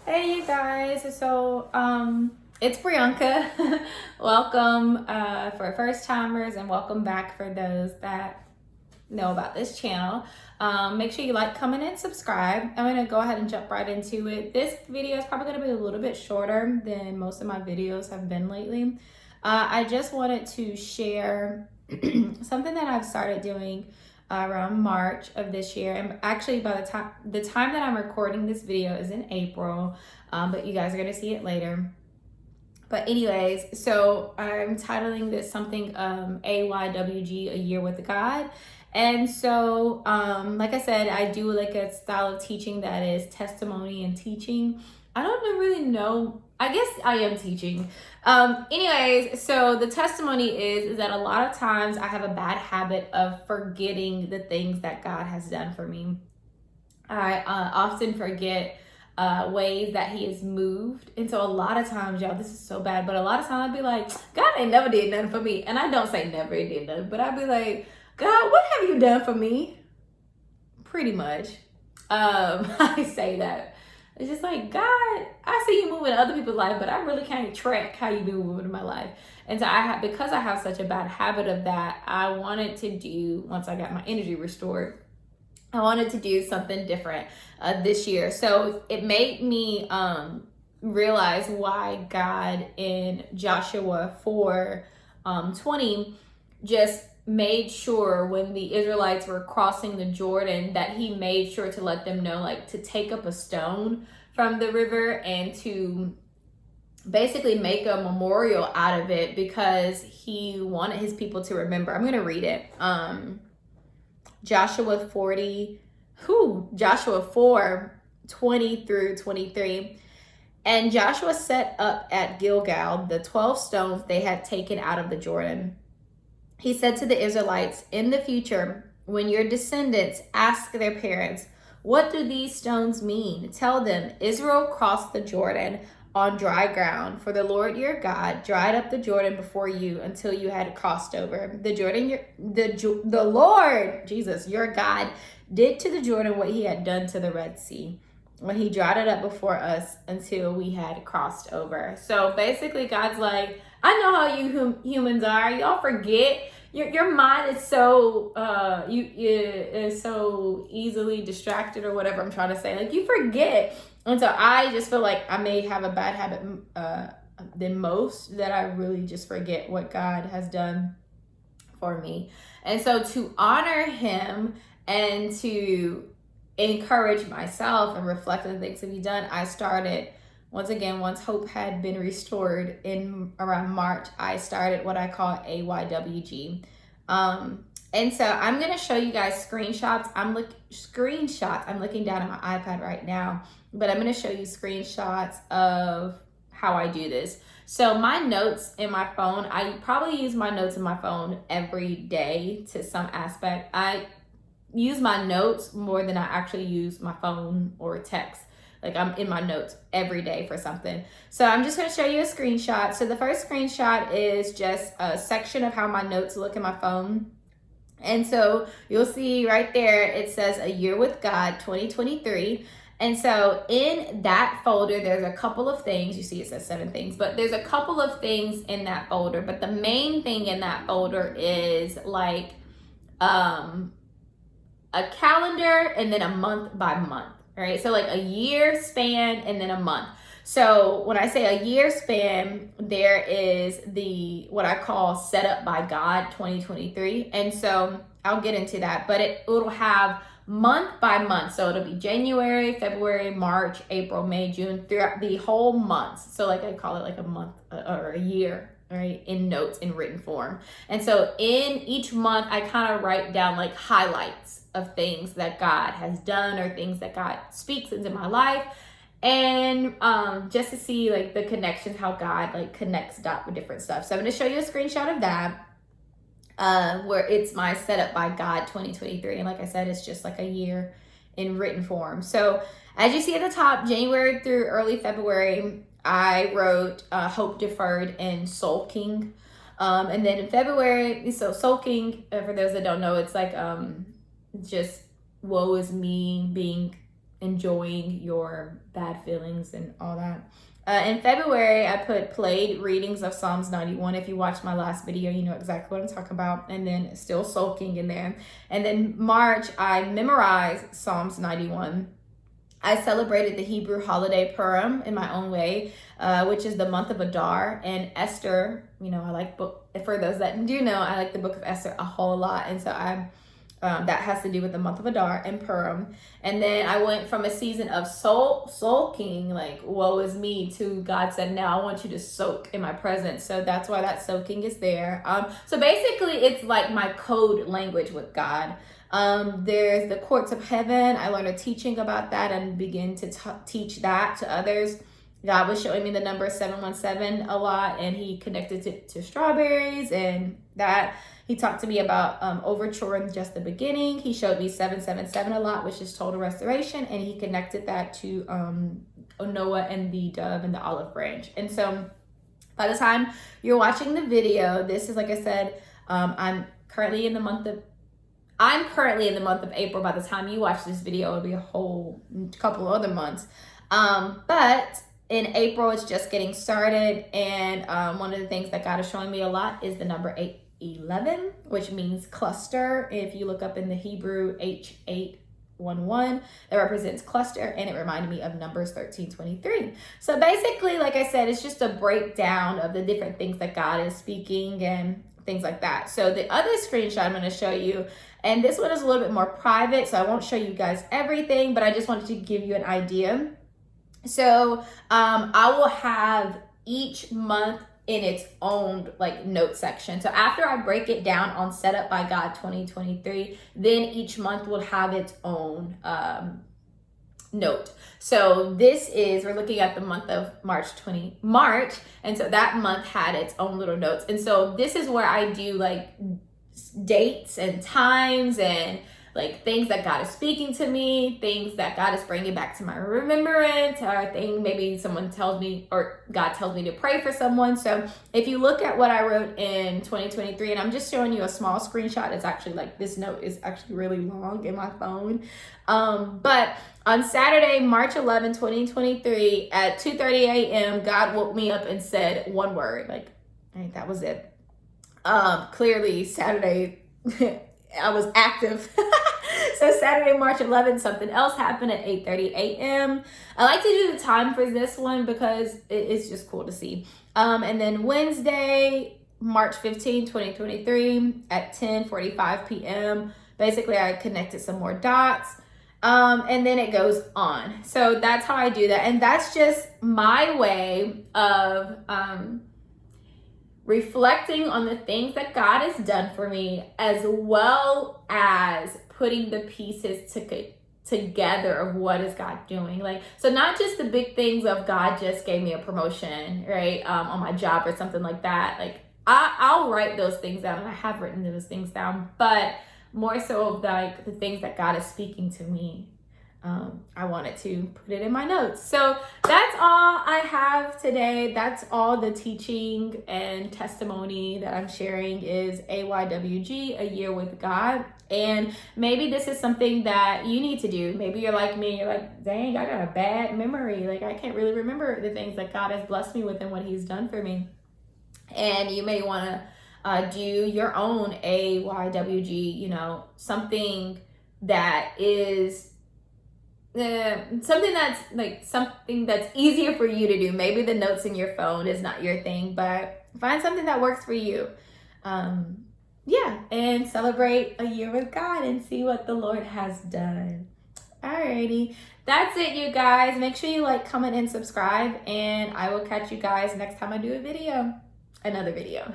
Hey you guys, so it's Brianca. Welcome for first timers and welcome back for those that know about this channel. Make sure you like, comment, and subscribe. I'm gonna go ahead and jump right into it. This video is probably gonna be a little bit shorter than most of my videos have been lately. I just wanted to share something that I've started doing around March of this year, and actually by the time that I'm recording this video is in April, but you guys are gonna see it later. But anyways, so I'm titling this something AYWG, a year with God. And so like I said, I do like a style of teaching that is testimony and teaching. I don't really know, I guess I am teaching. Anyways, so the testimony is that a lot of times I have a bad habit of forgetting the things that God has done for me. I often forget ways that he has moved. And so a lot of times, y'all, this is so bad, but a lot of times I'd be like, God ain't never did nothing for me. And I don't say never did nothing, but I'd be like, God, what have you done for me? Pretty much. I say that. It's just like, God, I see you moving in other people's life, but I really can't track how you do moving in my life. And so because I have such a bad habit of that, I wanted to do, once I got my energy restored, I wanted to do something different this year. So it made me realize why God in Joshua 4:20 just made sure when the Israelites were crossing the Jordan that he made sure to let them know, like, to take up a stone from the river and to basically make a memorial out of it, because he wanted his people to remember. I'm going to read it. Joshua 4:20 through 23. And Joshua set up at Gilgal the 12 stones they had taken out of the Jordan. He said to the Israelites, in the future, when your descendants ask their parents, what do these stones mean? Tell them, Israel crossed the Jordan on dry ground, for the Lord your God dried up the Jordan before you until you had crossed over. The Lord Jesus your God did to the Jordan what he had done to the Red Sea, when he dried it up before us until we had crossed over. So basically, God's like, I know how you humans are. Y'all forget. Your mind is so is so easily distracted, or whatever I'm trying to say. Like, you forget. And so I just feel like I may have a bad habit than most, that I really just forget what God has done for me. And so to honor him and to encourage myself and reflect on the things that he's done, I started, once again, once hope had been restored in around March, I started what I call AYWG. And so I'm going to show you guys screenshots. I'm looking down at my iPad right now, but I'm going to show you screenshots of how I do this. So my notes in my phone, I probably use my notes in my phone every day to some aspect. I use my notes more than I actually use my phone or text. Like, I'm in my notes every day for something. So I'm just going to show you a screenshot. So the first screenshot is just a section of how my notes look in my phone. And so you'll see right there, it says A Year with God 2023. And so in that folder, there's a couple of things. You see it says 7 things, but there's a couple of things in that folder. But the main thing in that folder is like a calendar and then a month by month. Right? So like a year span and then a month. So when I say a year span, there is what I call Set Up by God 2023. And so I'll get into that, but it'll have month by month. So it'll be January, February, March, April, May, June, throughout the whole months. So like I call it like a month or a year, right, in notes in written form. And so in each month, I kind of write down like highlights of things that God has done or things that God speaks into my life, and just to see like the connections, how God like connects dot with different stuff. So I'm going to show you a screenshot of that where it's my Set Up by God 2023, and like I said, it's just like a year in written form. So as you see at the top, January through early February, I wrote Hope Deferred and Sulking. And then in February, so sulking, for those that don't know, it's like just woe is me, being enjoying your bad feelings and all that. In February, I played readings of Psalms 91. If you watched my last video, you know exactly what I'm talking about. And then still sulking in there. And then March, I memorized Psalms 91. I celebrated the Hebrew holiday Purim in my own way, which is the month of Adar. And Esther, you know, I like for those that do know, I like the book of Esther a whole lot. And so that has to do with the month of Adar and Purim. And then I went from a season of sulking, like, woe is me, to God said, now I want you to soak in my presence. So that's why that soaking is there. So basically, it's like my code language with God. There's the courts of heaven. I learned a teaching about that and begin to teach that to others. God was showing me the number 717 a lot, and he connected it to strawberries, and that he talked to me about overture in just the beginning. He showed me 777 a lot, which is total restoration, and he connected that to Noah and the dove and the olive branch. And so by the time you're watching the video, this is, like I said, I'm currently in the month of April. By the time you watch this video, it'll be a whole couple other months. But in April, it's just getting started. And one of the things that God is showing me a lot is the number 811, which means cluster. If you look up in the Hebrew, H811, that represents cluster, and it reminded me of Numbers 13:23. So basically, like I said, it's just a breakdown of the different things that God is speaking and things like that. So the other screenshot I'm going to show you, and this one is a little bit more private, so I won't show you guys everything, but I just wanted to give you an idea. So I will have each month in its own like note section. So after I break it down on Set Up by God 2023, then each month will have its own note. So we're looking at the month of March, and so that month had its own little notes. And so this is where I do like dates and times and like things that God is speaking to me, things that God is bringing back to my remembrance, or maybe someone tells me, or God tells me to pray for someone. So if you look at what I wrote in 2023, and I'm just showing you a small screenshot, it's actually like, this note is actually really long in my phone. But on Saturday, March 11, 2023 at 2:30 a.m., God woke me up and said one word. Like, I think that was it. Clearly Saturday, I was active. So Saturday, March 11th, something else happened at 8:30 a.m. I like to do the time for this one because it's just cool to see. And then Wednesday, March 15, 2023 at 10:45 p.m. Basically, I connected some more dots. And then it goes on. So that's how I do that. And that's just my way of reflecting on the things that God has done for me, as well as putting the pieces together of what is God doing. Like, so not just the big things of God just gave me a promotion, right? On my job or something like that. Like I'll write those things down, and I have written those things down, but more so of like the things that God is speaking to me. I wanted to put it in my notes. So that's all I have today. That's all the teaching and testimony that I'm sharing is AYWG, A Year with God. And maybe this is something that you need to do. Maybe you're like me, you're like, dang, I got a bad memory. Like, I can't really remember the things that God has blessed me with and what he's done for me. And you may want to do your own AYWG, you know, something that is something that's easier for you to do. Maybe the notes in your phone is not your thing, but find something that works for you. And celebrate a year with God and see what the Lord has done. Alrighty, that's it, you guys. Make sure you like, comment, and subscribe, and I will catch you guys next time I do another video.